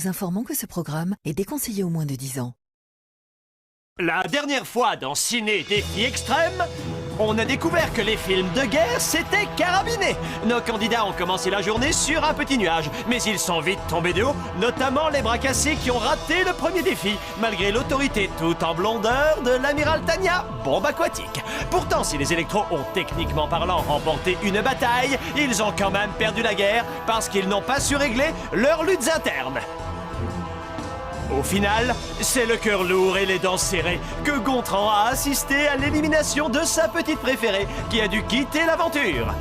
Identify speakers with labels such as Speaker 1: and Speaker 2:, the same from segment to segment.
Speaker 1: vous informons que ce programme est déconseillé aux moins de 10 ans.
Speaker 2: La dernière fois dans Ciné Défi Extrême, on a découvert que les films de guerre s'étaient carabinés. Nos candidats ont commencé la journée sur un petit nuage, mais ils sont vite tombés de haut, notamment les bras cassés qui ont raté le premier défi, malgré l'autorité tout en blondeur de l'amiral Tania, bombe aquatique. Pourtant, si les électros ont techniquement parlant remporté une bataille, ils ont quand même perdu la guerre parce qu'ils n'ont pas su régler leurs luttes internes. Au final, c'est le cœur lourd et les dents serrées que Gontran a assisté à l'élimination de sa petite préférée qui a dû quitter l'aventure.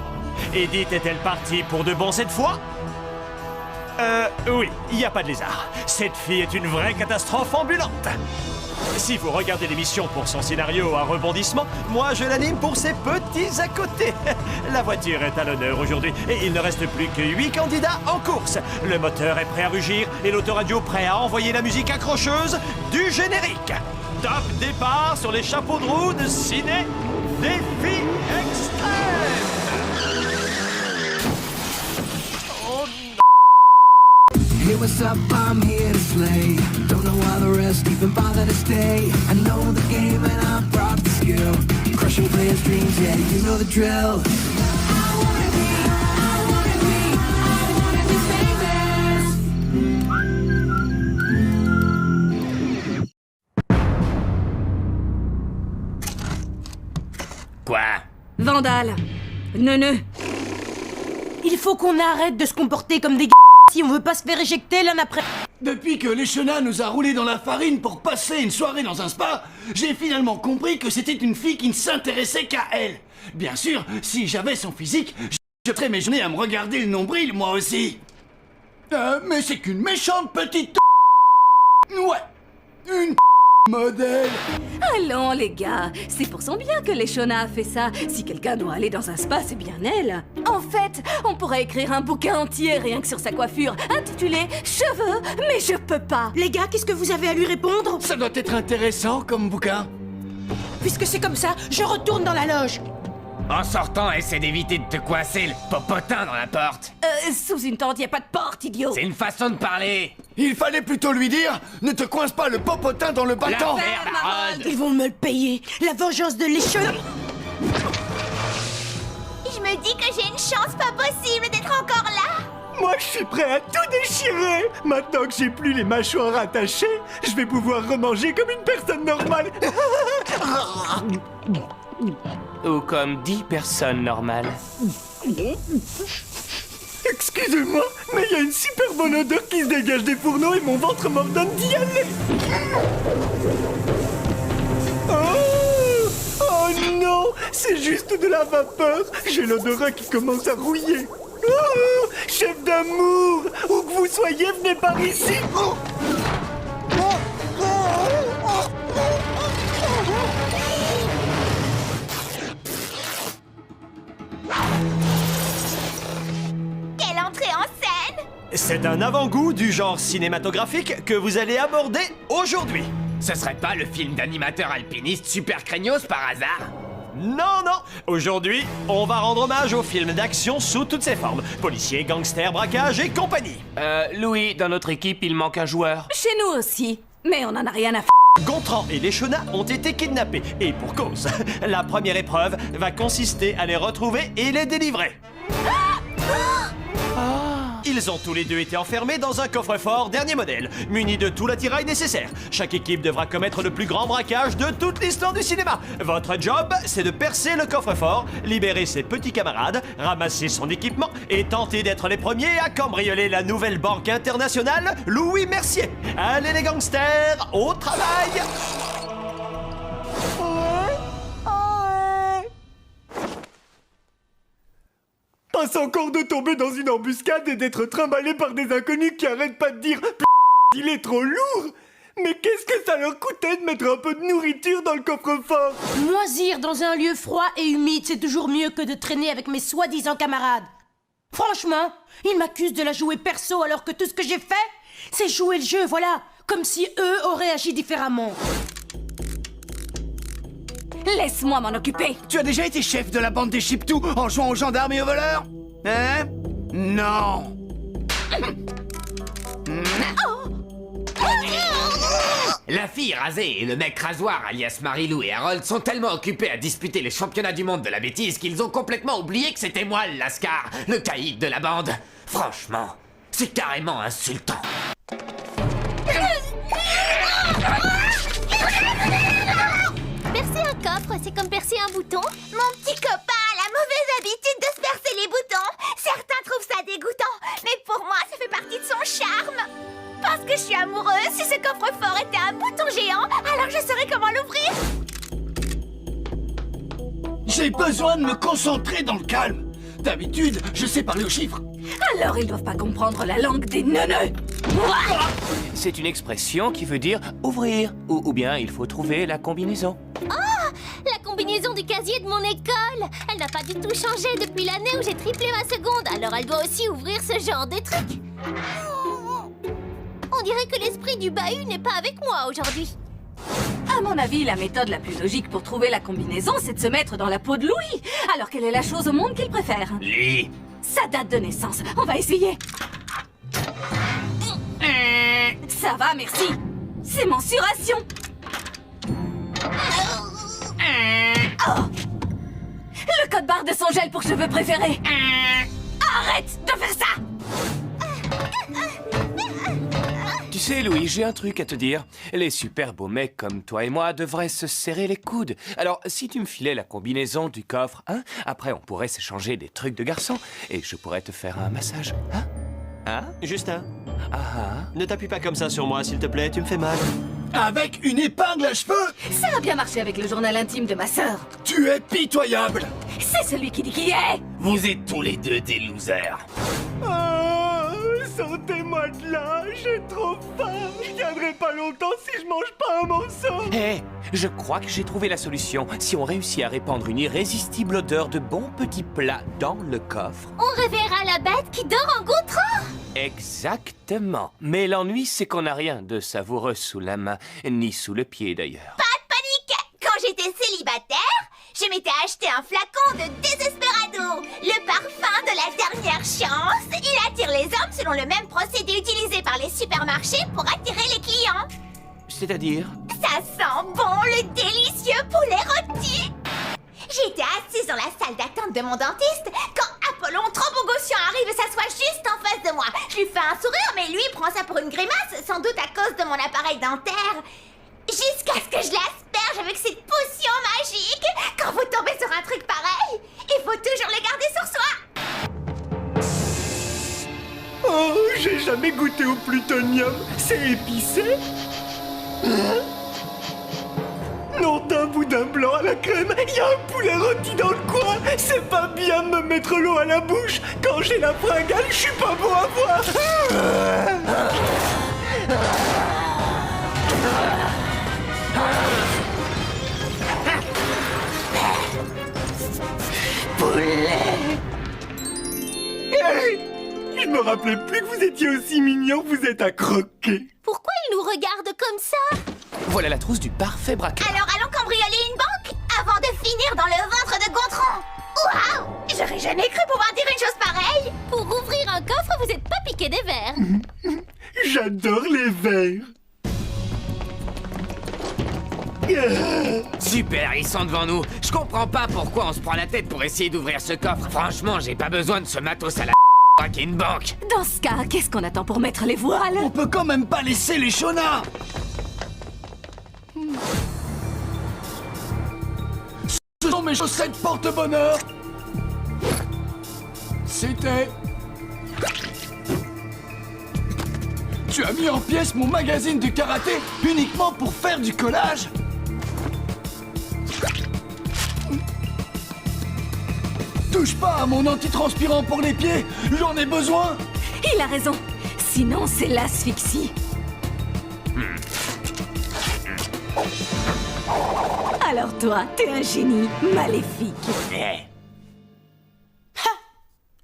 Speaker 2: Edith est-elle partie pour de bon cette fois? Oui, il n'y a pas de lézard. Cette fille est une vraie catastrophe ambulante. Si vous regardez l'émission pour son scénario à rebondissement, moi je l'anime pour ses petits à côté. La voiture est à l'honneur aujourd'hui et il ne reste plus que 8 candidats en course. Le moteur est prêt à rugir et l'autoradio prêt à envoyer la musique accrocheuse du générique. Top départ sur les chapeaux de roue de Ciné Défi Extrême. Oh non.
Speaker 3: Hey, what's up? I'm here to slay. Don't know why the rest even bother to stay. I know the game and I brought the skill. Crushing players' dreams, yeah, you know the drill. I wanna be famous.
Speaker 4: Quoi?
Speaker 5: Vandale, neuneu. Il faut qu'on arrête de se comporter comme des si on veut pas se faire éjecter l'un après.
Speaker 6: Depuis que Leshona nous a roulé dans la farine pour passer une soirée dans un spa, j'ai finalement compris que c'était une fille qui ne s'intéressait qu'à elle. Bien sûr, si j'avais son physique, je ferais mes journées à me regarder le nombril, moi aussi. Mais c'est qu'une méchante petite... Ouais, une modèle.
Speaker 5: Allons les gars, c'est pour son bien que Leshona a fait ça. Si quelqu'un doit aller dans un spa, c'est bien elle. En fait, on pourrait écrire un bouquin entier rien que sur sa coiffure, intitulé « Cheveux, mais je peux pas ». Les gars, qu'est-ce que vous avez à lui répondre?
Speaker 6: Ça doit être intéressant comme bouquin.
Speaker 5: Puisque c'est comme ça, je retourne dans la loge.
Speaker 4: En sortant, essaie d'éviter de te coincer le popotin dans la porte.
Speaker 5: Sous une tente, y a pas de porte, idiot.
Speaker 4: C'est une façon de parler.
Speaker 6: Il fallait plutôt lui dire « Ne te coince pas le popotin dans le battant !»
Speaker 5: Ils vont me le payer. La vengeance de Leshona.
Speaker 7: Je me dis que j'ai une chance pas possible d'être encore là.
Speaker 2: Moi, je suis prêt à tout déchirer. Maintenant que j'ai plus les mâchoires attachées, je vais pouvoir remanger comme une personne normale.
Speaker 4: Ou comme 10 personnes normales.
Speaker 2: Excusez-moi, mais il y a une super bonne odeur qui se dégage des fourneaux et mon ventre m'ordonne d'y aller. Oh non, c'est juste de la vapeur. J'ai l'odorat qui commence à rouiller. Oh, chef d'amour, où que vous soyez, venez par ici.
Speaker 7: Quelle entrée en scène!
Speaker 2: C'est un avant-goût du genre cinématographique que vous allez aborder aujourd'hui.
Speaker 4: Ce serait pas le film d'animateur alpiniste super craignos par hasard?
Speaker 2: Non, non! Aujourd'hui, on va rendre hommage au film d'action sous toutes ses formes. Policiers, gangsters, braquages et compagnie.
Speaker 4: Louis, dans notre équipe, il manque un joueur.
Speaker 5: Chez nous aussi. Mais on en a rien à
Speaker 2: Gontran et Leshona ont été kidnappés. Et pour cause. La première épreuve va consister à les retrouver et les délivrer. Ils ont tous les deux été enfermés dans un coffre-fort dernier modèle, muni de tout l'attirail nécessaire. Chaque équipe devra commettre le plus grand braquage de toute l'histoire du cinéma. Votre job, c'est de percer le coffre-fort, libérer ses petits camarades, ramasser son équipement et tenter d'être les premiers à cambrioler la nouvelle banque internationale Louis Mercier. Allez les gangsters, au travail! Passe encore de tomber dans une embuscade et d'être trimballé par des inconnus qui arrêtent pas de dire « P***, il est trop lourd !» Mais qu'est-ce que ça leur coûtait de mettre un peu de nourriture dans le coffre-fort?
Speaker 5: Moisir dans un lieu froid et humide, c'est toujours mieux que de traîner avec mes soi-disant camarades. Franchement, ils m'accusent de la jouer perso alors que tout ce que j'ai fait, c'est jouer le jeu, voilà. Comme si eux auraient agi différemment. Laisse-moi m'en occuper.
Speaker 6: Tu as déjà été chef de la bande des Chiptous en jouant aux gendarmes et aux voleurs? Hein? Non.
Speaker 4: La fille rasée et le mec rasoir alias Marilou et Harold sont tellement occupés à disputer les championnats du monde de la bêtise qu'ils ont complètement oublié que c'était moi le Lascar, le caïd de la bande. Franchement, c'est carrément insultant.
Speaker 7: Percer un coffre, c'est comme percer un bouton. Mon petit copain a la mauvaise habitude de se percer les boutons. Certains trouvent ça dégoûtant, mais pour moi, ça fait partie de son charme. Parce que je suis amoureuse, si ce coffre-fort était un bouton géant, alors je saurais comment l'ouvrir.
Speaker 6: J'ai besoin de me concentrer dans le calme. D'habitude, je sais parler aux chiffres.
Speaker 5: Alors ils doivent pas comprendre la langue des neuneux.
Speaker 2: C'est une expression qui veut dire ouvrir. Ou bien il faut trouver la combinaison.
Speaker 7: La combinaison du casier de mon école. Elle n'a pas du tout changé depuis l'année où j'ai triplé ma seconde, alors elle doit aussi ouvrir ce genre de truc. On dirait que l'esprit du bahut n'est pas avec moi aujourd'hui.
Speaker 5: À mon avis, la méthode la plus logique pour trouver la combinaison, c'est de se mettre dans la peau de Louis. Alors quelle est la chose au monde qu'il préfère?
Speaker 4: Lui.
Speaker 5: Sa date de naissance. On va essayer. Ça va, merci. C'est mensuration. Oh. Le code barre de son gel pour cheveux préféré. Arrête de faire ça.
Speaker 2: Tu sais, Louis, j'ai un truc à te dire. Les super beaux mecs comme toi et moi devraient se serrer les coudes. Alors, si tu me filais la combinaison du coffre, hein, après on pourrait s'échanger des trucs de garçon et je pourrais te faire un massage, hein? Hein, Justin? Ne t'appuie pas comme ça sur moi, s'il te plaît, tu me fais mal.
Speaker 6: Avec une épingle à cheveux?
Speaker 5: Ça a bien marché avec le journal intime de ma sœur.
Speaker 6: Tu es pitoyable.
Speaker 5: C'est celui qui dit qui est.
Speaker 4: Vous êtes tous les deux des losers.
Speaker 2: Sortez-moi de là, j'ai trop faim. Je tiendrai pas longtemps si je mange pas un morceau. Hé, je crois que j'ai trouvé la solution. Si on réussit à répandre une irrésistible odeur de bons petits plats dans le coffre.
Speaker 7: On reverra la bête qui dort en goutron.
Speaker 2: Exactement. Mais l'ennui, c'est qu'on n'a rien de savoureux sous la main, ni sous le pied d'ailleurs.
Speaker 7: Pas de panique. Quand j'étais célibataire, je m'étais acheté un flacon de Desesperado, le parfum de la dernière chance. Il attire les hommes selon le même procédé utilisé par les supermarchés pour attirer les clients.
Speaker 2: C'est-à-dire?
Speaker 7: Ça sent bon le délicieux poulet rôti. J'étais assise dans la salle d'attente de mon dentiste quand Apollon Trombogossian arrive et s'assoit juste en face de moi. Je lui fais un sourire, mais lui prend ça pour une grimace, sans doute à cause de mon appareil dentaire. Jusqu'à ce que je l'asperge avec cette potion magique. Quand vous tombez sur un truc pareil, il faut toujours le garder sur soi.
Speaker 2: Oh, j'ai jamais goûté au plutonium. C'est épicé? Non, d'un boudin blanc à la crème, il y a un poulet rôti dans le coin. C'est pas bien de me mettre l'eau à la bouche. Quand j'ai la fringale, je suis pas beau à voir. Je me rappelais plus que vous étiez aussi mignon, vous êtes à croquer.
Speaker 7: Pourquoi il nous regarde comme ça?
Speaker 2: Voilà la trousse du parfait braqueur.
Speaker 7: Alors allons cambrioler une banque avant de finir dans le ventre de Gontran. Waouh! J'aurais jamais cru pouvoir dire une chose pareille. Pour ouvrir un coffre, vous êtes pas piqué des verres.
Speaker 2: J'adore les verres.
Speaker 4: Super, ils sont devant nous. Je comprends pas pourquoi on se prend la tête pour essayer d'ouvrir ce coffre. Franchement, j'ai pas besoin de ce matos à la braquer une banque.
Speaker 5: Dans ce cas, qu'est-ce qu'on attend pour mettre les voiles?
Speaker 6: On peut quand même pas laisser les Shona. Ce sont mes chaussettes porte-bonheur. C'était... Tu as mis en pièces mon magazine de karaté uniquement pour faire du collage? Touche pas à mon antitranspirant pour les pieds, j'en ai besoin.
Speaker 5: Il a raison. Sinon, c'est l'asphyxie. Alors toi, t'es un génie maléfique.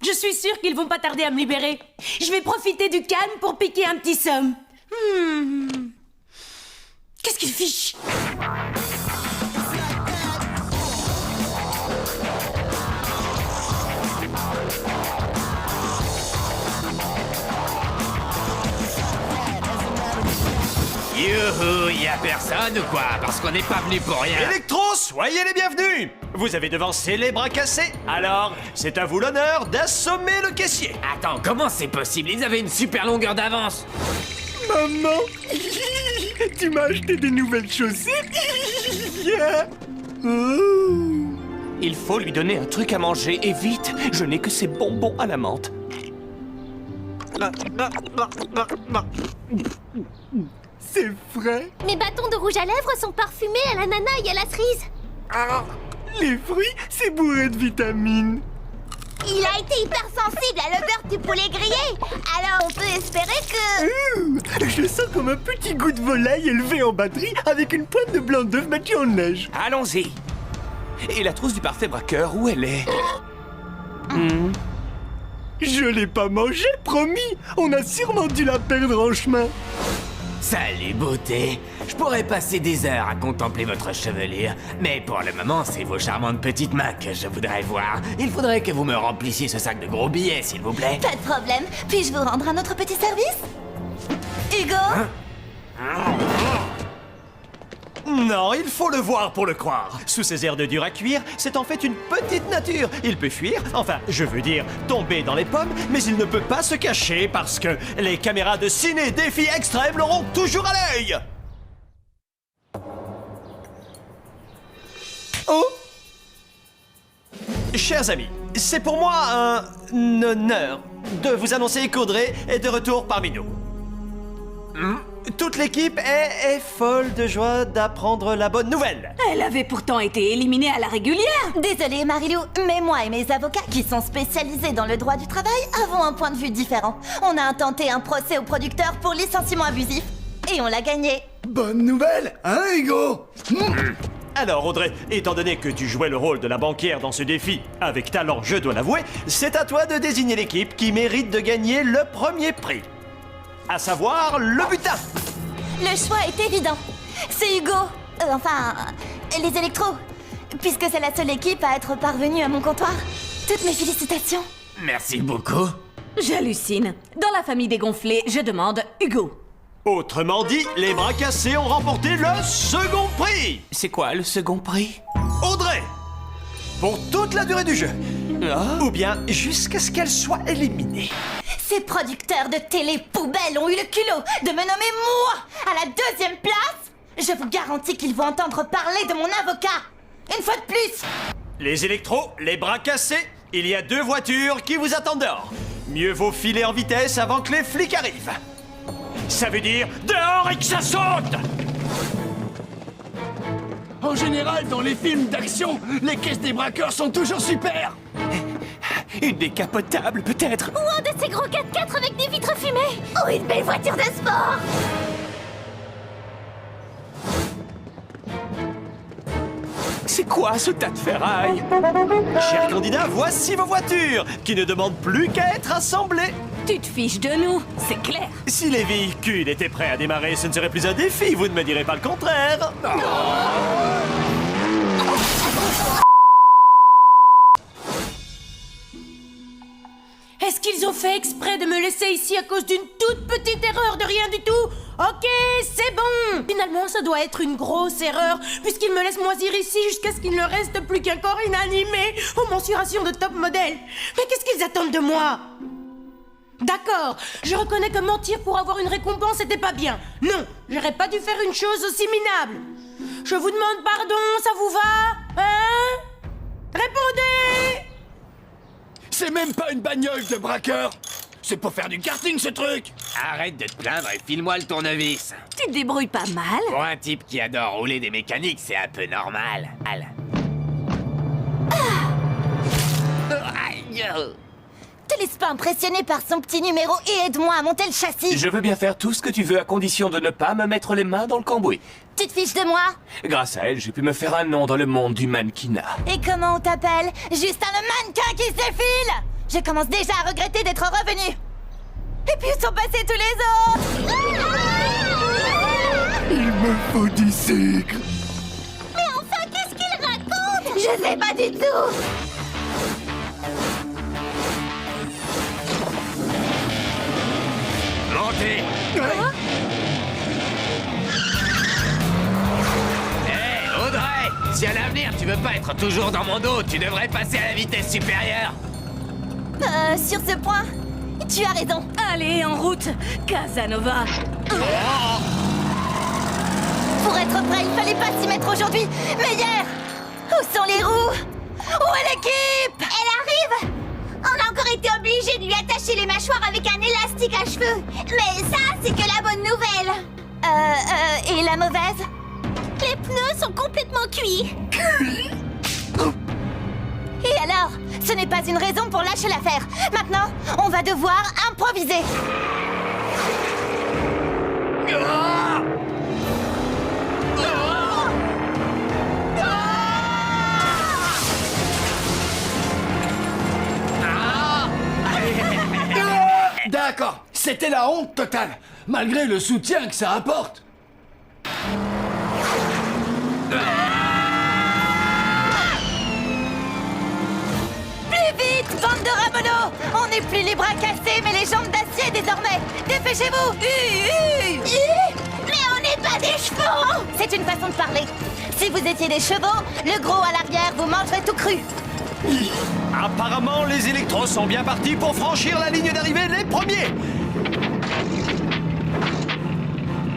Speaker 8: Je suis sûre qu'ils vont pas tarder à me libérer. Je vais profiter du calme pour piquer un petit somme. Qu'est-ce qu'il fiche?
Speaker 4: Youhou, à personne ou quoi? Parce qu'on n'est pas venu pour rien.
Speaker 2: Electro, soyez les bienvenus! Vous avez devancé les bras cassés, alors c'est à vous l'honneur d'assommer le caissier.
Speaker 4: Attends, comment c'est possible? Ils avaient une super longueur d'avance.
Speaker 9: Maman, tu m'as acheté des nouvelles chaussettes.
Speaker 2: Il faut lui donner un truc à manger, et vite. Je n'ai que ces bonbons à la menthe.
Speaker 9: C'est frais.
Speaker 7: Mes bâtons de rouge à lèvres sont parfumés à l'ananas et à la cerise.
Speaker 9: Les fruits, c'est bourré de vitamines.
Speaker 7: Il a été hypersensible à l'odeur du poulet grillé. Alors on peut espérer que...
Speaker 9: Je sens comme un petit goût de volaille élevé en batterie avec une pointe de blanc d'œuf battu en neige.
Speaker 2: Allons-y. Et la trousse du parfait braqueur, où elle est?
Speaker 9: Je l'ai pas mangé, promis. On a sûrement dû la perdre en chemin.
Speaker 4: Salut beauté. Je pourrais passer des heures à contempler votre chevelure, mais pour le moment, c'est vos charmantes petites mains que je voudrais voir. Il faudrait que vous me remplissiez ce sac de gros billets, s'il vous plaît.
Speaker 7: Pas de problème. Puis-je vous rendre un autre petit service? Hugo?
Speaker 2: Non, il faut le voir pour le croire. Sous ses airs de dur à cuire, c'est en fait une petite nature. Il peut fuir, enfin, je veux dire, tomber dans les pommes, mais il ne peut pas se cacher parce que les caméras de Ciné Défi Extrême l'auront toujours à l'œil. Oh! Chers amis, c'est pour moi un honneur de vous annoncer qu'Audrey est de retour parmi nous. Toute l'équipe est folle de joie d'apprendre la bonne nouvelle.
Speaker 5: Elle avait pourtant été éliminée à la régulière.
Speaker 7: Désolée Marilou, mais moi et mes avocats, qui sont spécialisés dans le droit du travail, avons un point de vue différent. On a intenté un procès au producteur pour licenciement abusif. Et on l'a gagné.
Speaker 6: Bonne nouvelle, hein, Hugo?
Speaker 2: Alors Audrey, étant donné que tu jouais le rôle de la banquière dans ce défi, avec talent je dois l'avouer, c'est à toi de désigner l'équipe qui mérite de gagner le premier prix. À savoir le butin.
Speaker 7: Le choix est évident. C'est Hugo. Les électros. Puisque c'est la seule équipe à être parvenue à mon comptoir. Toutes mes félicitations.
Speaker 4: Merci beaucoup.
Speaker 5: J'hallucine. Dans la famille des gonflés, je demande Hugo.
Speaker 2: Autrement dit, les bras cassés ont remporté le second prix. C'est quoi le second prix? Audrey. Pour toute la durée du jeu. Ou bien jusqu'à ce qu'elle soit éliminée.
Speaker 7: Ces producteurs de télé poubelles ont eu le culot de me nommer moi à la deuxième place. Je vous garantis qu'ils vont entendre parler de mon avocat. Une fois de plus.
Speaker 2: Les électros, les bras cassés, il y a 2 voitures qui vous attendent dehors. Mieux vaut filer en vitesse avant que les flics arrivent. Ça veut dire dehors et que ça saute.
Speaker 6: En général, dans les films d'action, les caisses des braqueurs sont toujours super.
Speaker 2: Une décapotable, peut-être.
Speaker 7: Ou un de ces gros 4x4 avec des vitres fumées. Ou une belle voiture de sport.
Speaker 2: C'est quoi ce tas de ferraille? Chers candidats, voici vos voitures, qui ne demandent plus qu'à être assemblées.
Speaker 5: Tu te fiches de nous, c'est clair.
Speaker 2: Si les véhicules étaient prêts à démarrer, ce ne serait plus un défi, vous ne me direz pas le contraire.
Speaker 8: Est-ce qu'ils ont fait exprès de me laisser ici à cause d'une toute petite erreur de rien du tout? Ok, c'est bon. Finalement, ça doit être une grosse erreur, puisqu'ils me laissent moisir ici jusqu'à ce qu'il ne reste plus qu'un corps inanimé aux mensurations de top modèle. Mais qu'est-ce qu'ils attendent de moi? D'accord, je reconnais que mentir pour avoir une récompense n'était pas bien. Non, j'aurais pas dû faire une chose aussi minable. Je vous demande pardon, ça vous va? Hein? Répondez!
Speaker 6: C'est même pas une bagnole de braqueur. C'est pour faire du karting, ce truc.
Speaker 4: Arrête de te plaindre et file-moi le tournevis.
Speaker 5: Tu te débrouilles pas mal.
Speaker 4: Pour un type qui adore rouler des mécaniques, c'est un peu normal. Aïe.
Speaker 7: Te laisse pas impressionner par son petit numéro et aide-moi à monter le châssis.
Speaker 2: Je veux bien faire tout ce que tu veux à condition de ne pas me mettre les mains dans le cambouis.
Speaker 7: Tu te fiches de moi?
Speaker 2: Grâce à elle, j'ai pu me faire un nom dans le monde du mannequinat.
Speaker 7: Et comment on t'appelle? Juste un mannequin qui s'effile. Je commence déjà à regretter d'être revenu. Et puis où sont passés tous les autres?
Speaker 9: Il me faut du sucre.
Speaker 7: Mais enfin, qu'est-ce qu'il raconte? Je sais pas du tout.
Speaker 4: Montez. Si à l'avenir tu veux pas être toujours dans mon dos, tu devrais passer à la vitesse supérieure.
Speaker 7: Sur ce point, tu as raison.
Speaker 5: Allez, en route, Casanova.
Speaker 7: Pour être prêt, il fallait pas s'y mettre aujourd'hui. Mais hier, où sont les roues? Où est l'équipe? Elle arrive. On a encore été obligé de lui attacher les mâchoires avec un élastique à cheveux. Mais ça, c'est que la bonne nouvelle. Et la mauvaise? Les pneus sont complètement cuits. Et alors? Ce n'est pas une raison pour lâcher l'affaire. Maintenant, on va devoir improviser.
Speaker 6: D'accord, c'était la honte totale, malgré le soutien que ça apporte.
Speaker 7: Plus vite, bande de ramolos! On n'est plus les bras cassés, mais les jambes d'acier désormais! Dépêchez-vous! Mais on n'est pas des chevaux! C'est une façon de parler. Si vous étiez des chevaux, le gros à l'arrière vous mangerait tout cru.
Speaker 2: Apparemment, les électros sont bien partis pour franchir la ligne d'arrivée les premiers.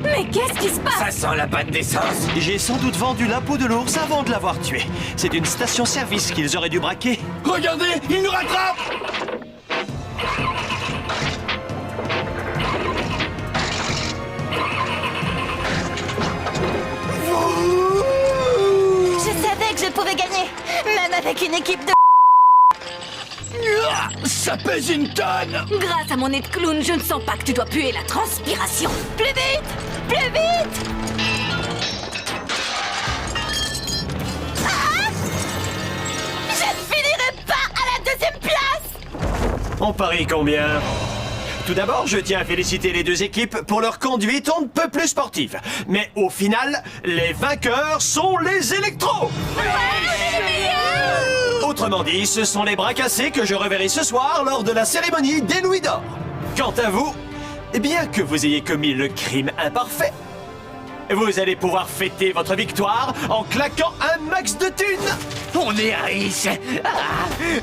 Speaker 5: Mais qu'est-ce qui se passe?
Speaker 4: Ça sent la panne d'essence.
Speaker 2: J'ai sans doute vendu la peau de l'ours avant de l'avoir tué. C'est une station-service qu'ils auraient dû braquer.
Speaker 6: Regardez, il nous rattrape!
Speaker 7: Je savais que je pouvais gagner, même avec une équipe de...
Speaker 6: Ça pèse une tonne!
Speaker 5: Grâce à mon nez de clown, je ne sens pas que tu dois puer la transpiration.
Speaker 7: Plus vite! Plus vite! Ah! Je ne finirai pas à la deuxième place!
Speaker 2: On parie combien? Tout d'abord, je tiens à féliciter les deux équipes pour leur conduite on ne peut plus sportive. Mais au final, les vainqueurs sont les électros! Autrement dit, ce sont les bras cassés que je reverrai ce soir lors de la cérémonie des Louis d'Or. Quant à vous, bien que vous ayez commis le crime imparfait, vous allez pouvoir fêter votre victoire en claquant un max de thunes.
Speaker 4: On est riches.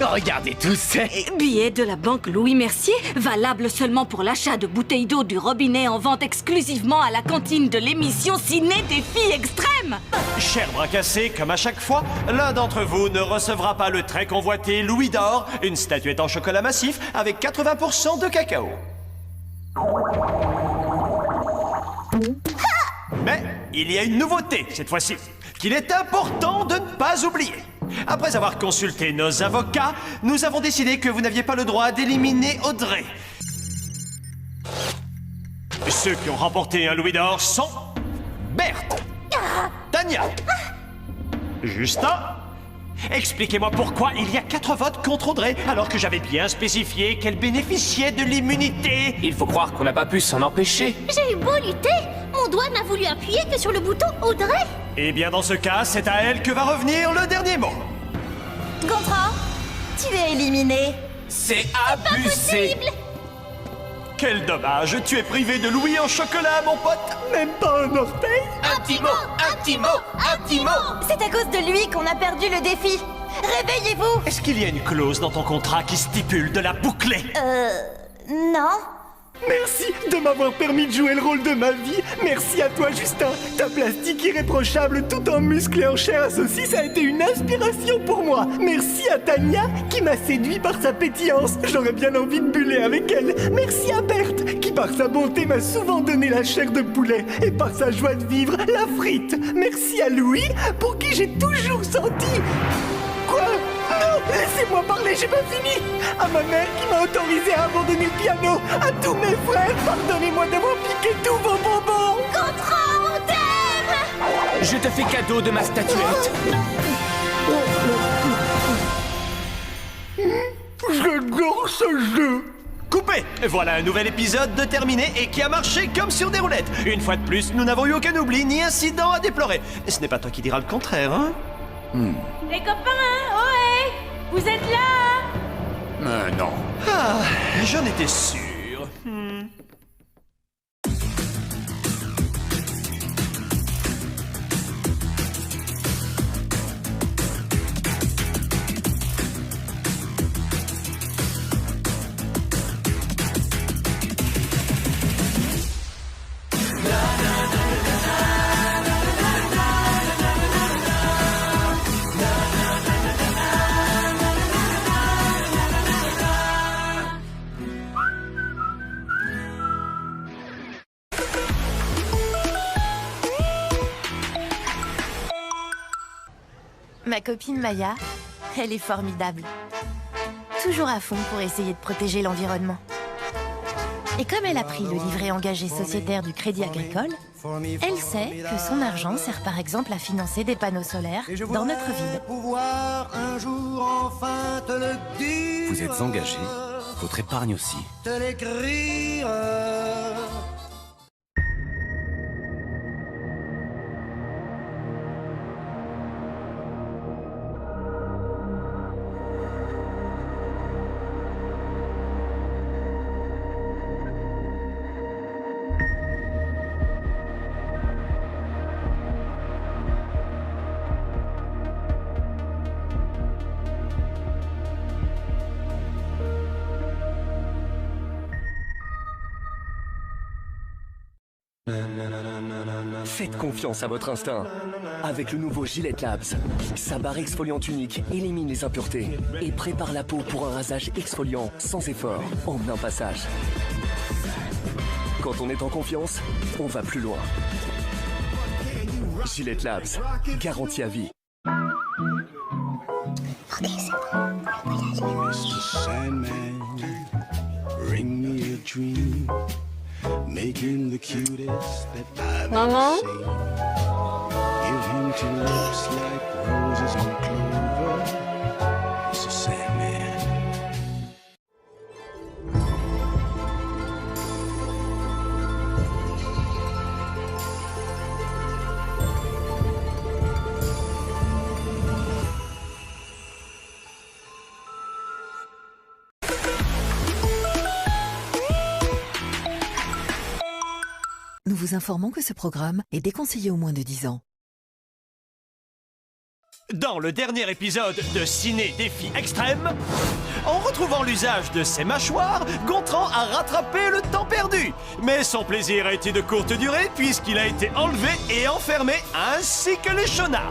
Speaker 4: Regardez tous.
Speaker 5: Billet de la banque Louis Mercier, valable seulement pour l'achat de bouteilles d'eau du robinet en vente exclusivement à la cantine de l'émission Ciné Défi Extrême.
Speaker 2: Chers bras cassés, comme à chaque fois, l'un d'entre vous ne recevra pas le très convoité Louis d'Or, une statuette en chocolat massif avec 80% de cacao. Mais il y a une nouveauté cette fois-ci, qu'il est important de ne pas oublier. Après avoir consulté nos avocats, nous avons décidé que vous n'aviez pas le droit d'éliminer Audrey. Ceux qui ont remporté un Louis d'Or sont... Berthe, Tania, Justin. Expliquez-moi pourquoi il y a 4 votes contre Audrey, alors que j'avais bien spécifié qu'elle bénéficiait de l'immunité.
Speaker 10: Il faut croire qu'on n'a pas pu s'en empêcher.
Speaker 7: J'ai eu beau lutter, mon doigt n'a voulu appuyer que sur le bouton Audrey.
Speaker 2: Eh bien, dans ce cas, c'est à elle que va revenir le dernier mot.
Speaker 7: Gontran, tu es éliminé.
Speaker 10: C'est abusé.
Speaker 2: Quel dommage, tu es privé de Louis en chocolat, mon pote.
Speaker 9: Même pas un orteil?
Speaker 10: Un petit mot, un petit mot, un petit mot.
Speaker 7: C'est à cause de lui qu'on a perdu le défi. Réveillez-vous.
Speaker 2: Est-ce qu'il y a une clause dans ton contrat qui stipule de la boucler?
Speaker 7: Non.
Speaker 9: Merci de m'avoir permis de jouer le rôle de ma vie. Merci à toi, Justin. Ta plastique irréprochable tout en muscles et en chair à saucisse a été une inspiration pour moi. Merci à Tania qui m'a séduit par sa pétillance. J'aurais bien envie de buller avec elle. Merci à Berthe qui par sa bonté m'a souvent donné la chair de poulet et par sa joie de vivre la frite. Merci à Louis pour qui j'ai toujours senti... Quoi? Non, laissez-moi parler, j'ai pas fini. À ma mère qui m'a autorisé à abandonner le piano. À tous mes frères, pardonnez-moi d'avoir piqué tous vos bonbons.
Speaker 7: Gontran, on t'aime.
Speaker 10: Je te fais cadeau de ma statuette.
Speaker 9: J'adore ce jeu.
Speaker 2: Coupé! Voilà un nouvel épisode de terminé et qui a marché comme sur des roulettes. Une fois de plus, nous n'avons eu aucun oubli ni incident à déplorer. Et ce n'est pas toi qui diras le contraire, hein?
Speaker 8: Les copains, ohé! Vous êtes là?
Speaker 10: Non.
Speaker 2: Ah, j'en étais sûr.
Speaker 11: Ma copine Maya, elle est formidable. Toujours à fond pour essayer de protéger l'environnement. Et comme elle a pris le livret engagé sociétaire du Crédit Agricole, elle sait que son argent sert par exemple à financer des panneaux solaires dans notre ville.
Speaker 10: Vous êtes engagé, votre épargne aussi.
Speaker 9: Faites confiance à votre instinct. Avec le nouveau Gillette Labs, sa barre exfoliante unique élimine les impuretés et prépare la peau pour un rasage exfoliant sans effort, en un passage. Quand on est en confiance, on va plus loin. Gillette Labs, garantie à vie.
Speaker 3: Making the cutest that I've
Speaker 5: Maman?
Speaker 3: ever seen. Give him two lips like roses on clover. He's a sad man.
Speaker 1: Nous vous informons que ce programme est déconseillé aux moins de 10 ans.
Speaker 2: Dans le dernier épisode de Ciné Défi Extrême, en retrouvant l'usage de ses mâchoires, Gontran a rattrapé le temps perdu. Mais son plaisir a été de courte durée puisqu'il a été enlevé et enfermé ainsi que les Shona.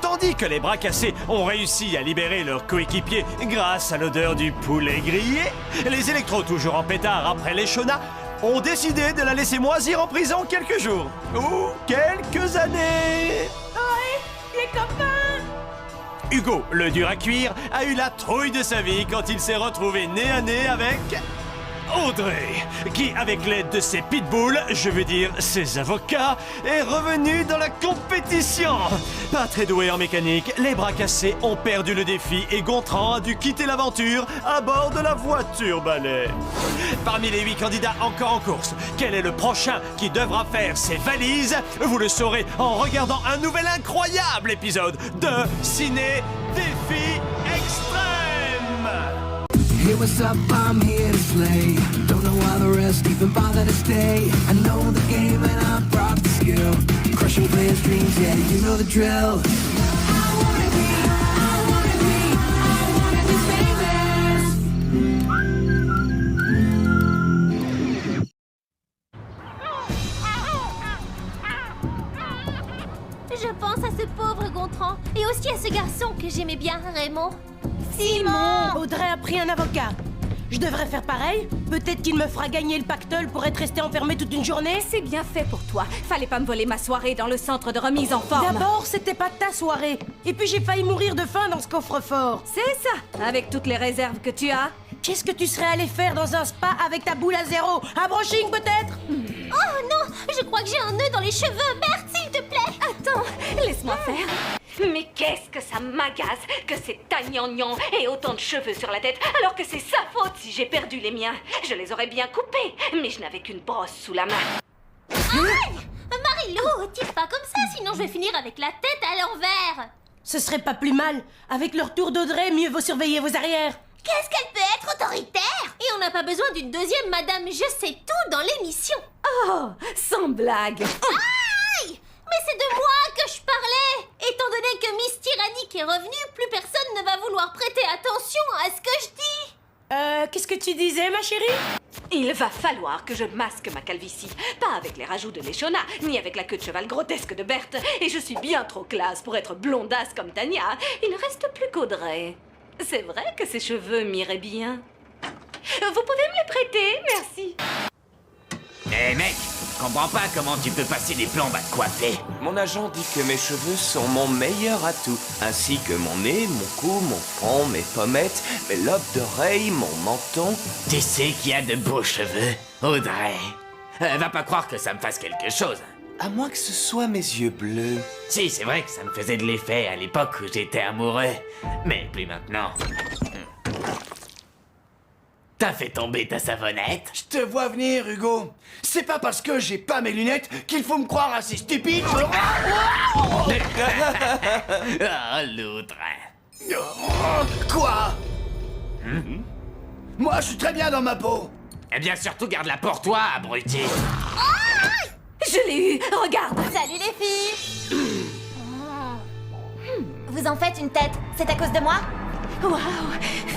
Speaker 2: Tandis que les bras cassés ont réussi à libérer leurs coéquipiers grâce à l'odeur du poulet grillé, les électros toujours en pétard après les Shona ont décidé de la laisser moisir en prison quelques jours. Ou quelques années.
Speaker 8: Les copains!
Speaker 2: Hugo, le dur à cuire, a eu la trouille de sa vie quand il s'est retrouvé nez à nez avec Audrey, qui, avec l'aide de ses pitbulls, je veux dire ses avocats, est revenu dans la compétition. Pas très doué en mécanique, les bras cassés ont perdu le défi et Gontran a dû quitter l'aventure à bord de la voiture balai. Parmi les 8 candidats encore en course, quel est le prochain qui devra faire ses valises? Vous le saurez en regardant un nouvel incroyable épisode de Ciné Défi Extrême.
Speaker 3: Hey, what's up? I'm here to slay. Don't know why the rest even bother to stay. I know the game and I brought the skill. Crushing players' dreams, yeah, you know the drill.
Speaker 7: Je pense à ce pauvre Gontran et aussi à ce garçon que j'aimais bien, Raymond. Simon!
Speaker 8: Audrey a pris un avocat. Je devrais faire pareil? Peut-être qu'il me fera gagner le pactole pour être resté enfermé toute une journée?
Speaker 5: C'est bien fait pour toi. Fallait pas me voler ma soirée dans le centre de remise en forme.
Speaker 8: D'abord, c'était pas ta soirée. Et puis j'ai failli mourir de faim dans ce coffre-fort.
Speaker 5: C'est ça, avec toutes les réserves que tu as.
Speaker 8: Qu'est-ce que tu serais allé faire dans un spa avec ta boule à zéro? Un brushing peut-être?
Speaker 7: Oh non! Je crois que j'ai un nœud dans les cheveux! Berthe, s'il te plaît!
Speaker 5: Attends, laisse-moi faire. Mais qu'est-ce que ça m'agace que cette tagnagnan ait autant de cheveux sur la tête alors que c'est sa faute si j'ai perdu les miens. Je les aurais bien coupés, mais je n'avais qu'une brosse sous la main.
Speaker 7: Aïe! Marilou, tire pas comme ça, sinon je vais finir avec la tête à l'envers!
Speaker 8: Ce serait pas plus mal. Avec le retour d'Audrey, mieux vaut surveiller vos arrières.
Speaker 7: Qu'est-ce qu'elle peut être autoritaire? Et on n'a pas besoin d'une deuxième Madame Je sais tout dans l'émission.
Speaker 5: Oh, sans blague.
Speaker 7: Aïe! Mais c'est de moi que je parlais! Étant donné que Miss Tyrannique est revenue, plus personne ne va vouloir prêter attention à ce que je dis!
Speaker 8: Qu'est-ce que tu disais, ma chérie?
Speaker 5: Il va falloir que je masque ma calvitie. Pas avec les rajouts de Leshona, ni avec la queue de cheval grotesque de Berthe. Et je suis bien trop classe pour être blondasse comme Tania. Il ne reste plus qu'Audrey. C'est vrai que ses cheveux m'iraient bien. Vous pouvez me les prêter, merci.
Speaker 4: Eh mec, comprends pas comment tu peux passer des plombs à te coiffer.
Speaker 12: Mon agent dit que mes cheveux sont mon meilleur atout, ainsi que mon nez, mon cou, mon front, mes pommettes, mes lobes d'oreilles, mon menton.
Speaker 4: Tu sais qu'il y a de beaux cheveux, Audrey. Va pas croire que ça me fasse quelque chose.
Speaker 12: À moins que ce soit mes yeux bleus.
Speaker 4: Si, c'est vrai que ça me faisait de l'effet à l'époque où j'étais amoureux. Mais plus maintenant. T'as fait tomber ta savonnette?
Speaker 6: Je te vois venir, Hugo. C'est pas parce que j'ai pas mes lunettes qu'il faut me croire assez stupide.
Speaker 4: Oh, l'autre.
Speaker 6: Quoi? Moi, je suis très bien dans ma peau.
Speaker 4: Eh bien, surtout garde-la pour toi, abruti.
Speaker 5: Je l'ai eu, regarde.
Speaker 7: Salut les filles. Vous en faites une tête, c'est à cause de moi?
Speaker 5: Waouh,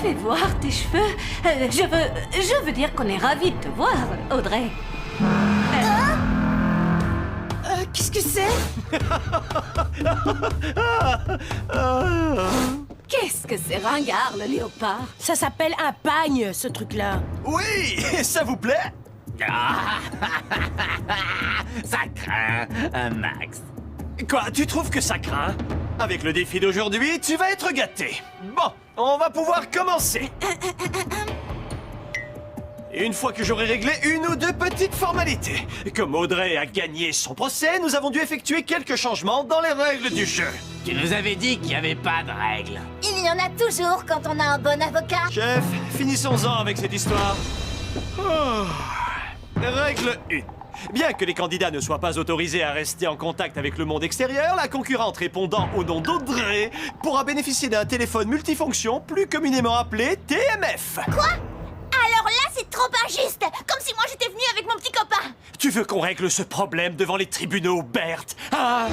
Speaker 5: fais voir tes cheveux. Je veux dire qu'on est ravis de te voir, Audrey.
Speaker 8: Qu'est-ce que c'est?
Speaker 5: Qu'est-ce que c'est ringard, le léopard?
Speaker 8: Ça s'appelle un pagne, ce truc-là.
Speaker 2: Oui, ça vous plaît?
Speaker 4: Ça craint, Max.
Speaker 2: Quoi, tu trouves que ça craint? Avec le défi d'aujourd'hui, tu vas être gâté. Bon, on va pouvoir commencer. Une fois que j'aurai réglé une ou deux petites formalités. Comme Audrey a gagné son procès, nous avons dû effectuer quelques changements dans les règles du jeu.
Speaker 4: Tu nous avais dit qu'il n'y avait pas de règles.
Speaker 7: Il y en a toujours quand on a un bon avocat.
Speaker 2: Chef, finissons-en avec cette histoire. Oh. Règle 1. Bien que les candidats ne soient pas autorisés à rester en contact avec le monde extérieur, la concurrente répondant au nom d'Audrey pourra bénéficier d'un téléphone multifonction plus communément appelé TMF.
Speaker 7: Quoi? Alors là, c'est trop injuste. Comme si moi j'étais venue avec mon petit copain.
Speaker 2: Tu veux qu'on règle ce problème devant les tribunaux, Berthe? Ah!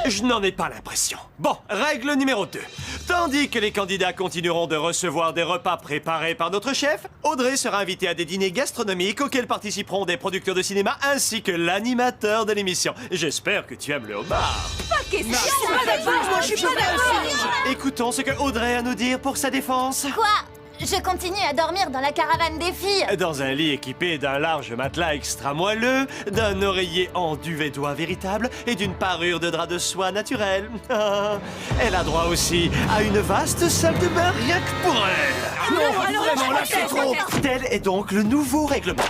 Speaker 2: Je n'en ai pas l'impression. Bon, règle numéro 2. Tandis que les candidats continueront de recevoir des repas préparés par notre chef, Audrey sera invitée à des dîners gastronomiques auxquels participeront des producteurs de cinéma ainsi que l'animateur de l'émission. J'espère que tu aimes le homard.
Speaker 5: Pas question. Moi, je suis pas d'accord.
Speaker 2: Écoutons ce que Audrey a à nous dire pour sa défense.
Speaker 7: Quoi? Je continue à dormir dans la caravane des filles.
Speaker 2: Dans un lit équipé d'un large matelas extra moelleux, d'un oreiller en duvet d'oie véritable et d'une parure de drap de soie naturelle. Elle a droit aussi à une vaste salle de bain rien que pour elle.
Speaker 6: Non, vraiment, là, c'est trop.
Speaker 2: Tel est donc le nouveau règlement,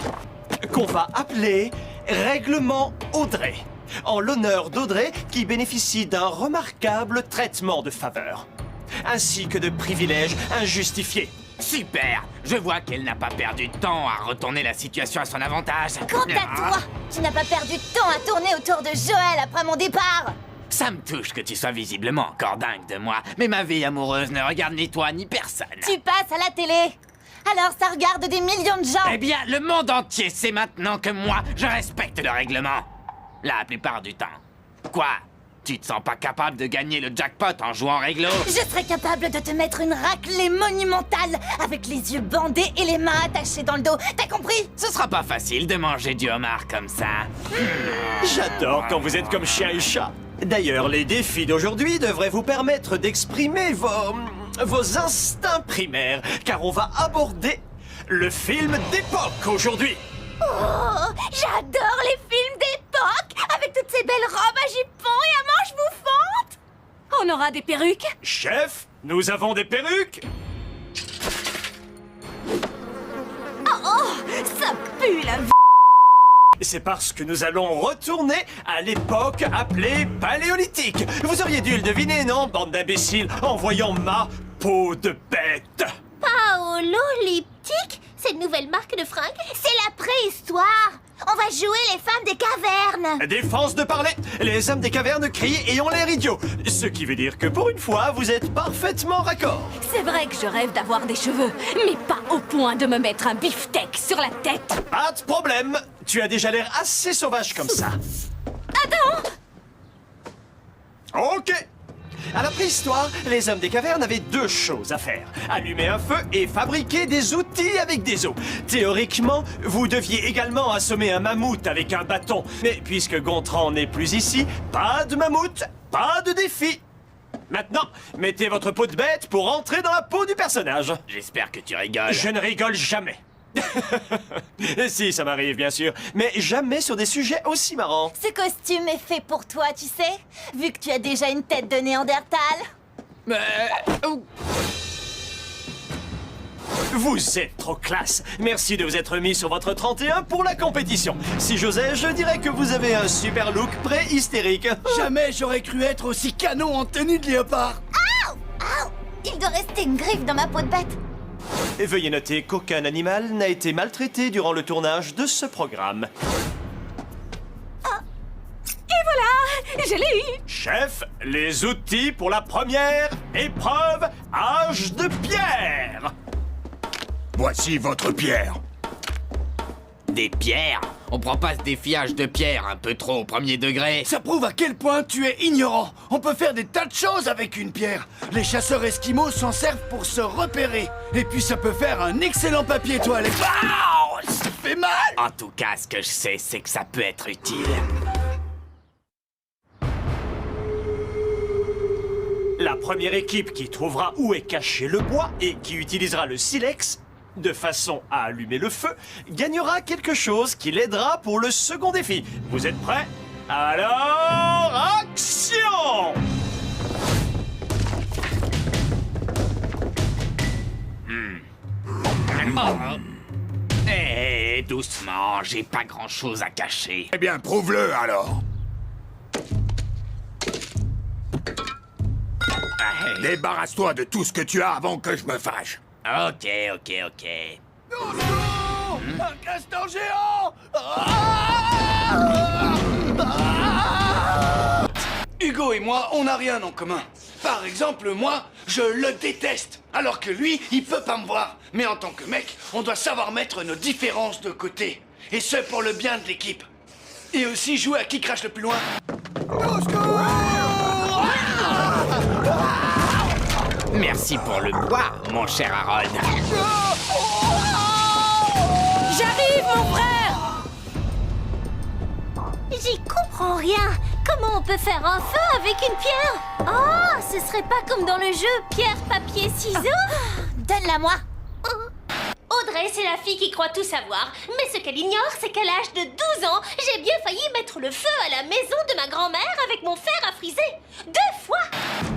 Speaker 2: qu'on va appeler Règlement Audrey, en l'honneur d'Audrey qui bénéficie d'un remarquable traitement de faveur, ainsi que de privilèges injustifiés.
Speaker 4: Super! Je vois qu'elle n'a pas perdu de temps à retourner la situation à son avantage.
Speaker 7: Quant à toi, tu n'as pas perdu de temps à tourner autour de Joël après mon départ.
Speaker 4: Ça me touche que tu sois visiblement encore dingue de moi, mais ma vie amoureuse ne regarde ni toi ni personne.
Speaker 7: Tu passes à la télé. Alors ça regarde des millions de gens.
Speaker 4: Eh bien, le monde entier sait maintenant que moi, je respecte le règlement. La plupart du temps. Quoi? Tu te sens pas capable de gagner le jackpot en jouant réglo?
Speaker 7: Je serais capable de te mettre une raclée monumentale avec les yeux bandés et les mains attachées dans le dos. T'as compris?
Speaker 4: Ce sera pas facile de manger du homard comme ça.
Speaker 2: J'adore quand vous êtes comme chien et chat. D'ailleurs, les défis d'aujourd'hui devraient vous permettre d'exprimer vos instincts primaires, car on va aborder le film d'époque aujourd'hui.
Speaker 7: Oh, j'adore les films d'époque avec toutes ces belles robes à jupons et à manches bouffantes.
Speaker 5: On aura des perruques?
Speaker 2: Chef, nous avons des perruques.
Speaker 5: Oh, ça pue la vie.
Speaker 2: C'est parce que nous allons retourner à l'époque appelée paléolithique. Vous auriez dû le deviner, non, bande d'imbéciles, en voyant ma peau de bête.
Speaker 7: Paléolithique? C'est une nouvelle marque de fringues? C'est la préhistoire. On va jouer les femmes des cavernes.
Speaker 2: Défense de parler. Les hommes des cavernes crient et ont l'air idiots. Ce qui veut dire que pour une fois, vous êtes parfaitement raccord.
Speaker 5: C'est vrai que je rêve d'avoir des cheveux, mais pas au point de me mettre un beefsteak sur la tête.
Speaker 2: Pas de problème. Tu as déjà l'air assez sauvage comme ça.
Speaker 5: Attends!
Speaker 2: Ok. À la préhistoire, les hommes des cavernes avaient deux choses à faire. Allumer un feu et fabriquer des outils avec des os. Théoriquement, vous deviez également assommer un mammouth avec un bâton. Mais puisque Gontran n'est plus ici, pas de mammouth, pas de défi. Maintenant, mettez votre peau de bête pour entrer dans la peau du personnage.
Speaker 4: J'espère que tu rigoles.
Speaker 2: Je ne rigole jamais. Si, ça m'arrive, bien sûr, mais jamais sur des sujets aussi marrants.
Speaker 7: Ce costume est fait pour toi, tu sais, vu que tu as déjà une tête de Néandertal.
Speaker 2: Vous êtes trop classe. Merci de vous être mis sur votre 31 pour la compétition. Si j'osais, je dirais que vous avez un super look pré-hystérique.
Speaker 6: Jamais j'aurais cru être aussi canon en tenue de léopard.
Speaker 7: Ouh! Il doit rester une griffe dans ma peau de bête.
Speaker 2: Et veuillez noter qu'aucun animal n'a été maltraité durant le tournage de ce programme.
Speaker 5: Et voilà, je l'ai eu.
Speaker 2: Chef, les outils pour la première épreuve âge de pierre.
Speaker 6: Voici votre pierre.
Speaker 4: Des pierres? On prend pas ce défiage de pierre un peu trop au premier degré.
Speaker 6: Ça prouve à quel point tu es ignorant. On peut faire des tas de choses avec une pierre. Les chasseurs esquimaux s'en servent pour se repérer. Et puis ça peut faire un excellent papier toilette. Waouh, ça fait mal.
Speaker 4: En tout cas, ce que je sais, c'est que ça peut être utile.
Speaker 2: La première équipe qui trouvera où est caché le bois et qui utilisera le silex de façon à allumer le feu gagnera quelque chose qui l'aidera pour le second défi. Vous êtes prêts? Alors, action!
Speaker 4: Doucement, j'ai pas grand-chose à cacher.
Speaker 6: Eh bien, prouve-le alors. Débarrasse-toi de tout ce que tu as avant que je me fâche.
Speaker 4: Ok.
Speaker 6: Non, un castor géant. Hugo et moi, on n'a rien en commun. Par exemple, moi, je le déteste, alors que lui, il peut pas me voir. Mais en tant que mec, on doit savoir mettre nos différences de côté. Et ce, pour le bien de l'équipe. Et aussi jouer à qui crache le plus loin.
Speaker 4: Merci pour le bois, mon cher Harold.
Speaker 8: J'arrive, mon frère!
Speaker 7: J'y comprends rien. Comment on peut faire un feu avec une pierre? Oh, ce serait pas comme dans le jeu pierre, papier, ciseaux? Donne-la-moi. Audrey, c'est la fille qui croit tout savoir. Mais ce qu'elle ignore, c'est qu'à l'âge de 12 ans, j'ai bien failli mettre le feu à la maison de ma grand-mère avec mon fer à friser. 2 fois!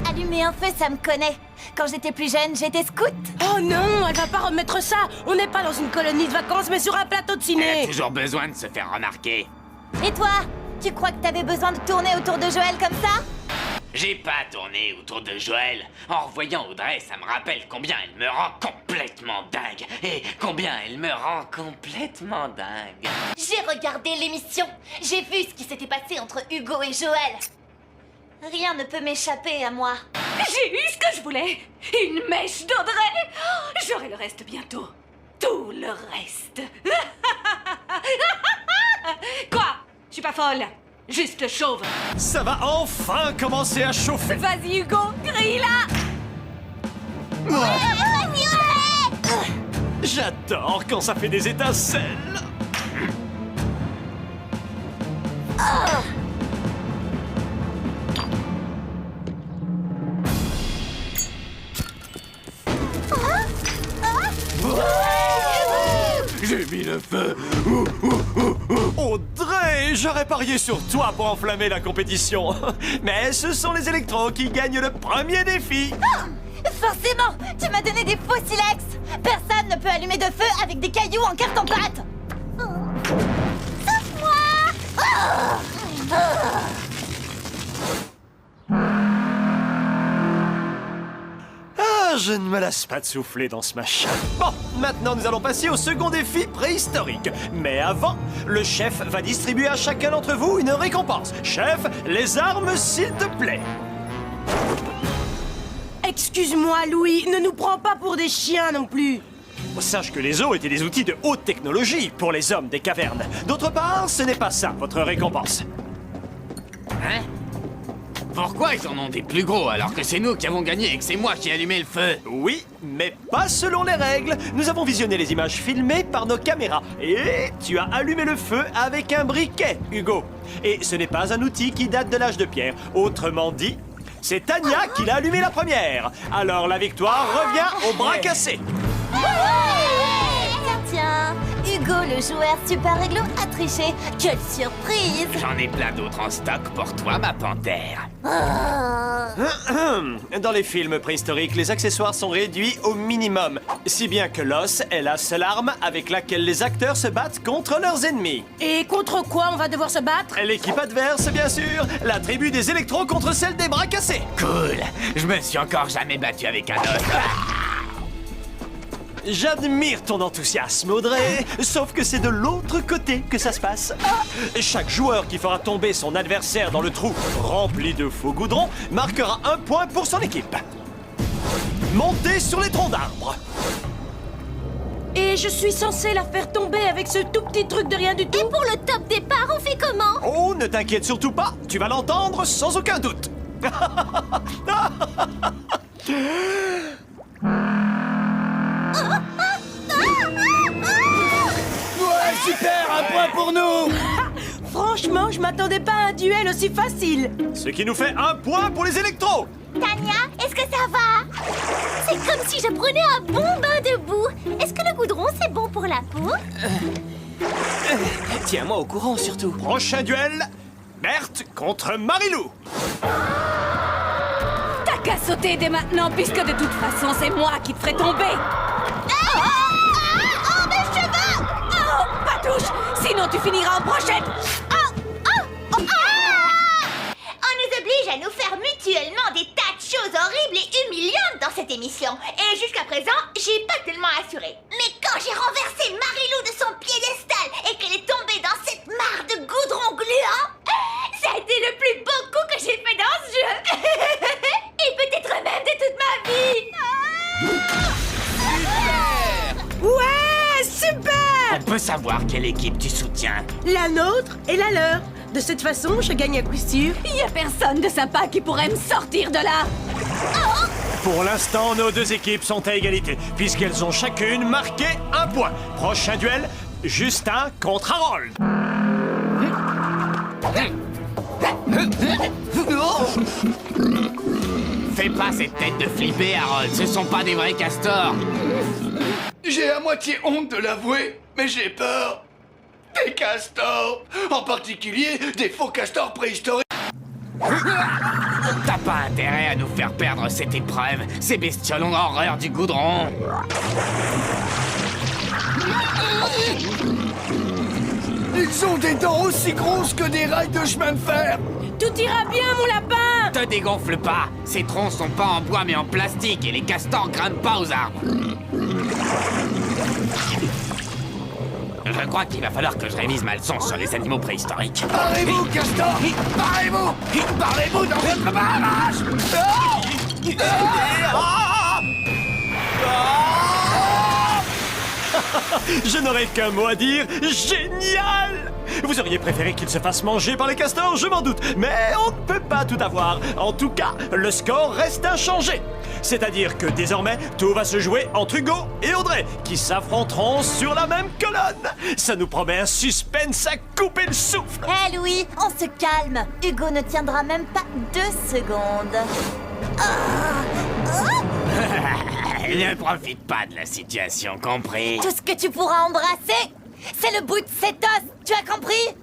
Speaker 7: Allumer un feu, ça me connaît. Quand j'étais plus jeune, j'étais scout.
Speaker 8: Oh non, elle va pas remettre ça. On n'est pas dans une colonie de vacances, mais sur un plateau de
Speaker 4: Elle
Speaker 8: ciné.
Speaker 4: a toujours besoin de se faire remarquer.
Speaker 7: Et toi? Tu crois que t'avais besoin de tourner autour de Joël comme ça?
Speaker 4: J'ai pas tourné autour de Joël. En revoyant Audrey, ça me rappelle combien elle me rend complètement dingue. Et combien elle me rend complètement dingue.
Speaker 7: J'ai regardé l'émission. J'ai vu ce qui s'était passé entre Hugo et Joël. Rien ne peut m'échapper à moi.
Speaker 5: J'ai eu ce que je voulais. Une mèche d'Audrey. Oh, j'aurai le reste bientôt. Tout le reste. Quoi? Je suis pas folle. Juste chauve.
Speaker 2: Ça va enfin commencer à chauffer.
Speaker 5: Vas-y, Hugo, grille-la.
Speaker 2: J'adore quand ça fait des étincelles.
Speaker 6: J'ai mis le feu.
Speaker 2: Audrey, j'aurais parié sur toi pour enflammer la compétition. Mais ce sont les électros qui gagnent le premier défi.
Speaker 7: Forcément, tu m'as donné des faux silex. Personne ne peut allumer de feu avec des cailloux en carton-pâte. Sauf moi.
Speaker 2: Ah, je ne me lasse pas de souffler dans ce machin. Bon, maintenant nous allons passer au second défi préhistorique. Mais avant, le chef va distribuer à chacun d'entre vous une récompense. Chef, les armes s'il te plaît.
Speaker 8: Excuse-moi, Louis, ne nous prends pas pour des chiens non plus.
Speaker 2: Sache que les os étaient des outils de haute technologie pour les hommes des cavernes. D'autre part, ce n'est pas ça, votre récompense.
Speaker 4: Hein? Pourquoi ils en ont des plus gros alors que c'est nous qui avons gagné et que c'est moi qui ai allumé le feu?
Speaker 2: Oui, mais pas selon les règles. Nous avons visionné les images filmées par nos caméras. Et tu as allumé le feu avec un briquet, Hugo. Et ce n'est pas un outil qui date de l'âge de pierre. Autrement dit, c'est Tania qui l'a allumé la première. Alors la victoire revient au bras cassé.
Speaker 7: Tiens, tiens. Hugo, le joueur super réglo, a triché. Quelle surprise!
Speaker 4: J'en ai plein d'autres en stock pour toi, ma panthère.
Speaker 2: Dans les films préhistoriques, les accessoires sont réduits au minimum. Si bien que l'os est la seule arme avec laquelle les acteurs se battent contre leurs ennemis.
Speaker 8: Et contre quoi on va devoir se battre?
Speaker 2: L'équipe adverse, bien sûr. La tribu des électros contre celle des bras cassés.
Speaker 4: Cool. Je me suis encore jamais battu avec un os.
Speaker 2: J'admire ton enthousiasme, Audrey. Sauf que c'est de l'autre côté que ça se passe. Chaque joueur qui fera tomber son adversaire dans le trou rempli de faux goudron marquera 1 point pour son équipe. Montez sur les troncs d'arbres.
Speaker 8: Et je suis censée la faire tomber avec ce tout petit truc de rien du tout?
Speaker 7: Et pour le top départ, on fait comment?
Speaker 2: Oh, ne t'inquiète surtout pas. Tu vas l'entendre sans aucun doute.
Speaker 6: Ouais, super, un point pour nous!
Speaker 8: Franchement, je m'attendais pas à un duel aussi facile.
Speaker 2: Ce qui nous fait 1 point pour les électros.
Speaker 7: Tania, est-ce que ça va? C'est comme si je prenais un bon bain de boue. Est-ce que le goudron, c'est bon pour la peau?
Speaker 12: Tiens-moi au courant, surtout.
Speaker 2: Prochain duel, Berthe contre Marilou.
Speaker 5: T'as qu'à sauter dès maintenant, puisque de toute façon, c'est moi qui te ferai tomber.
Speaker 7: Oh, mes cheveux!
Speaker 5: Oh, pas touche, sinon tu finiras en brochette.
Speaker 7: On nous oblige à nous faire mutuellement des tas de choses horribles et humiliantes dans cette émission. Et jusqu'à présent, j'ai pas tellement assuré. Mais quand j'ai renversé Marilou de son piédestal et qu'elle est tombée dans cette mare de goudron gluant, ça a été le plus beau coup que j'ai fait dans ce jeu. Et peut-être même de toute ma vie.
Speaker 8: Ouais, super!
Speaker 4: On peut savoir quelle équipe tu soutiens?
Speaker 8: La nôtre et la leur. De cette façon, je gagne à coup sûr.
Speaker 5: Y a personne de sympa qui pourrait me sortir de là.
Speaker 2: Pour l'instant, nos deux équipes sont à égalité, puisqu'elles ont chacune marqué 1 point. Prochain duel, Justin contre Harold.
Speaker 4: Fais pas cette tête de flipper, Harold. Ce sont pas des vrais castors.
Speaker 6: J'ai à moitié honte de l'avouer, mais j'ai peur. Des castors! En particulier, des faux castors préhistoriques.
Speaker 4: T'as pas intérêt à nous faire perdre cette épreuve. Ces bestioles ont horreur du goudron.
Speaker 6: Ils ont des dents aussi grosses que des rails de chemin de fer.
Speaker 8: Tout ira bien, mon lapin!
Speaker 4: Te dégonfle pas. Ces troncs sont pas en bois mais en plastique et les castors grimpent pas aux arbres. Je crois qu'il va falloir que je révise ma leçon sur les animaux préhistoriques.
Speaker 6: Parlez-vous, castor! Parlez-vous! Parlez-vous dans votre barrage!
Speaker 2: Je n'aurais qu'un mot à dire, génial! Vous auriez préféré qu'il se fasse manger par les castors, je m'en doute, mais on ne peut pas tout avoir. En tout cas, le score reste inchangé. C'est-à-dire que désormais, tout va se jouer entre Hugo et Audrey, qui s'affronteront sur la même colonne. Ça nous promet un suspense à couper le souffle.
Speaker 7: Eh Louis, on se calme. Hugo ne tiendra même pas 2 secondes.
Speaker 4: Ne profite pas de la situation, compris?
Speaker 7: Tout ce que tu pourras embrasser, c'est le bout de cet os. Tu as compris?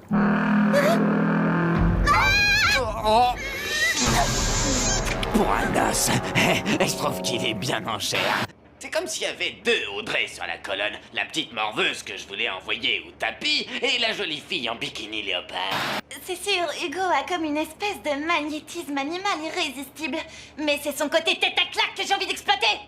Speaker 4: Pour un os, je trouve qu'il est bien en chair. C'est comme s'il y avait 2 Audrey sur la colonne. La petite morveuse que je voulais envoyer au tapis et la jolie fille en bikini léopard.
Speaker 7: C'est sûr, Hugo a comme une espèce de magnétisme animal irrésistible. Mais c'est son côté tête à claque que j'ai envie d'exploiter.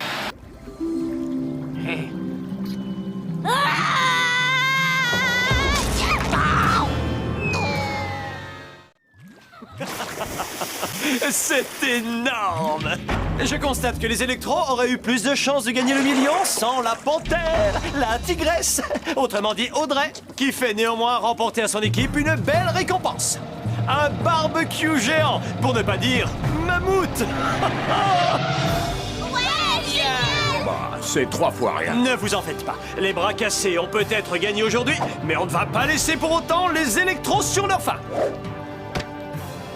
Speaker 2: C'est énorme! Je constate que les électros auraient eu plus de chances de gagner le million sans la panthère, la tigresse, autrement dit Audrey, qui fait néanmoins remporter à son équipe une belle récompense. Un barbecue géant, pour ne pas dire mammouth!
Speaker 6: C'est 3 fois rien.
Speaker 2: Ne vous en faites pas, les bras cassés ont peut-être gagné aujourd'hui, mais on ne va pas laisser pour autant les électros sur leur faim.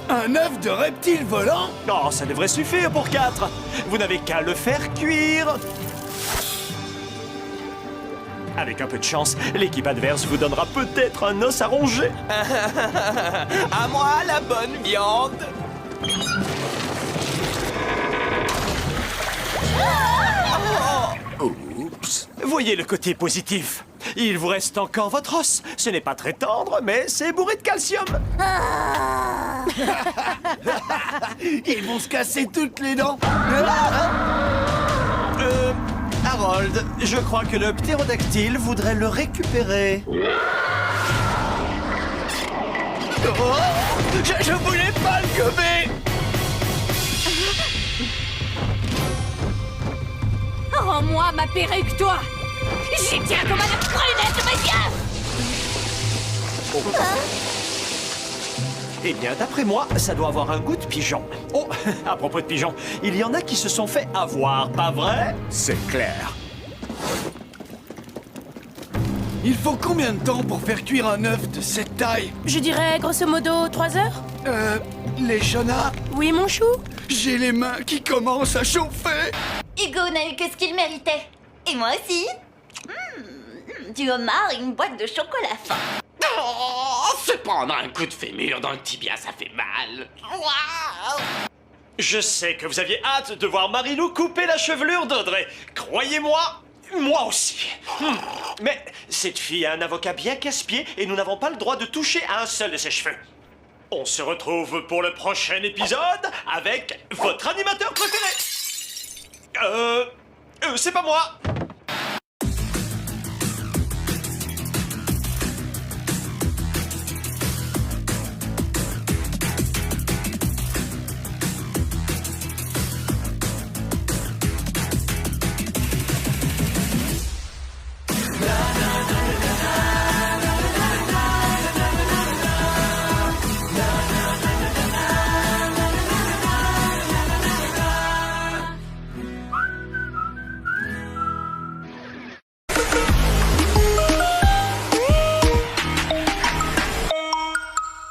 Speaker 6: Un œuf de reptile volant?
Speaker 2: Oh, ça devrait suffire pour 4. Vous n'avez qu'à le faire cuire. Avec un peu de chance, l'équipe adverse vous donnera peut-être un os à ronger.
Speaker 12: À moi la bonne viande.
Speaker 2: Oups. Voyez le côté positif. Il vous reste encore votre os. Ce n'est pas très tendre, mais c'est bourré de calcium.
Speaker 6: Ils vont se casser toutes les dents.
Speaker 2: Harold, je crois que le ptérodactyle voudrait le récupérer. Oh, je voulais pas le gober.
Speaker 5: Rends-moi ma perruque, toi! J'y tiens comme à la prunette de mes yeux!
Speaker 2: Eh bien, d'après moi, ça doit avoir un goût de pigeon. Oh, à propos de pigeons, il y en a qui se sont fait avoir, pas vrai?
Speaker 6: C'est clair. Il faut combien de temps pour faire cuire un œuf de cette taille?
Speaker 8: Je dirais grosso modo 3 heures.
Speaker 6: Les Shona,
Speaker 8: Oui, mon chou?
Speaker 6: j'ai les mains qui commencent à chauffer.
Speaker 7: Hugo n'a eu que ce qu'il méritait. Et moi aussi. Du homard et une boîte de chocolat fin.
Speaker 4: Oh, se prendre un coup de fémur dans le tibia, ça fait mal.
Speaker 2: Je sais que vous aviez hâte de voir Marilou couper la chevelure d'Audrey. Croyez-moi, moi aussi. Mais cette fille a un avocat bien casse-pied et nous n'avons pas le droit de toucher à un seul de ses cheveux. On se retrouve pour le prochain épisode avec votre animateur préféré. C'est pas moi.